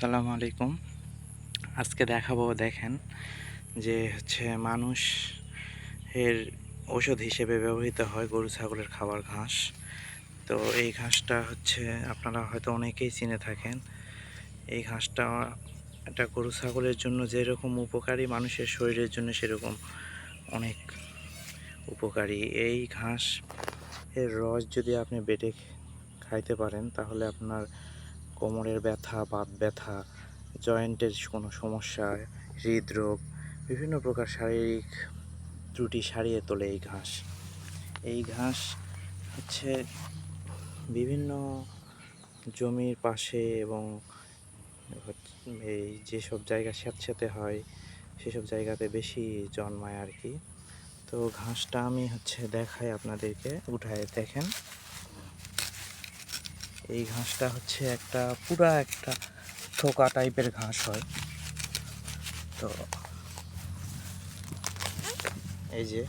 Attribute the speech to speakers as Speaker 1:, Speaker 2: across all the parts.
Speaker 1: আসসালামু আলাইকুম। আজকে দেখাবো, দেখেন যে মানুষ এর ঔষধ হিসেবে ব্যবহৃত হয় গরু ছাগলের খাবার ঘাস। তো এই ঘাসটা আপনারা হয়তো অনেকেই চিনে থাকেন। এই ঘাসটা এটা গরু ছাগলের জন্য যেরকম উপকারী, মানুষের শরীরের জন্য সেরকম অনেক উপকারী। এই ঘাস এর রস যদি আপনি বেটে খাইতে পারেন তাহলে আপনার কোমরের ব্যথা, বাত ব্যথা, জয়েন্টের কোনো সমস্যা, হৃদরোগ, বিভিন্ন প্রকার শারীরিক ত্রুটি সারিয়ে তোলে এই ঘাস। এই ঘাস হচ্ছে বিভিন্ন জমির পাশে এবং এই যেসব জায়গা স্যাঁতসেঁতে হয় সেসব জায়গাতে বেশি জন্মায় আর কি। তো ঘাসটা আমি দেখাই আপনাদেরকে, উঠায় দেখেন। এই ঘাসটা পুরা একটা থোকা টাইপের ঘাস হয়। তো এই যে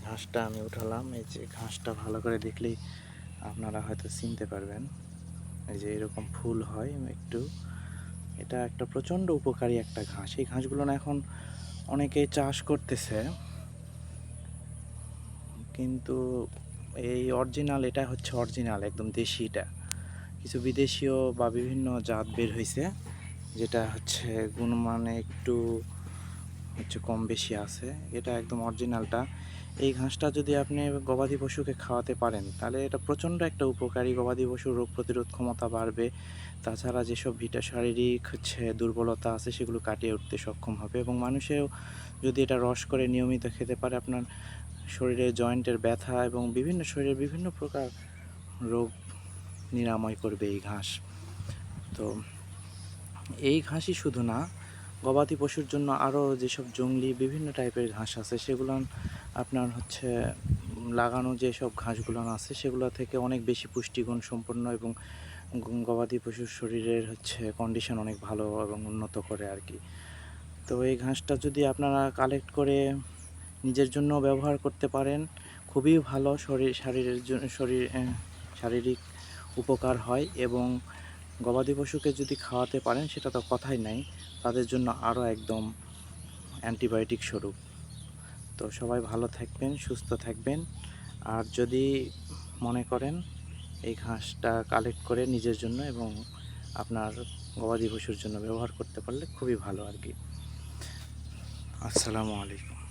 Speaker 1: ঘাসটা আমি উঠালাম, এই যে ঘাসটা ভালো করে দেখলেই আপনারা হয়তো চিনতে পারবেন। এই যে এরকম ফুল হয় একটু, এটা একটা প্রচণ্ড উপকারী একটা ঘাস। এই ঘাসগুলো না এখন অনেকেই চাষ করতেছে, কিন্তু এই অরিজিনাল, এটা অরিজিনাল একদম দেশিটা। কিছু বিদেশিও বা বিভিন্ন জাত বের হয়েছে, যেটা গুণমানে একটু কম বেশি আছে। এটা একদম অরিজিনালটা। এই ঘাসটা যদি আপনি গবাদি পশুকে খাওয়াতে পারেন তাহলে এটা প্রচণ্ড একটা উপকারী। গবাদি পশুর রোগ প্রতিরোধ ক্ষমতা বাড়বে। তাছাড়া যেসব শারীরিক দুর্বলতা আছে সেগুলো কাটিয়ে উঠতে সক্ষম হবে। এবং মানুষেও যদি এটা রস করে নিয়মিত খেতে পারে, আপনার শরীরে জয়েন্টের ব্যথা এবং শরীরের বিভিন্ন প্রকার রোগ নিরাময় করবে এই ঘাস। তো এই ঘাসই শুধু না, গবাদি পশুর জন্য আরও যেসব জংলি বিভিন্ন টাইপের ঘাস আছে সেগুলো আপনার লাগানো, যেসব ঘাসগুলো আছে সেগুলো থেকে অনেক বেশি পুষ্টিগুণ সম্পন্ন এবং গবাদি পশুর শরীরের কন্ডিশন অনেক ভালো এবং উন্নত করে আর কি। তো এই ঘাসটা যদি আপনারা কালেক্ট করে নিজের জন্য ব্যবহার করতে পারেন, খুবই ভালো। শারীরিক উপকার হয় এবং গবাদি পশুকে যদি খাওয়াতে পারেন সেটা তো কথাই নাই, তাদের জন্য আরও একদম অ্যান্টিবায়োটিক স্বরূপ। তো সবাই ভালো থাকবেন, সুস্থ থাকবেন। আর যদি মনে করেন এই ঘাসটা কালেক্ট করে নিজের জন্য এবং আপনার গবাদি পশুর জন্য ব্যবহার করতে পারলে খুবই ভালো আর কি। আসসালামু আলাইকুম।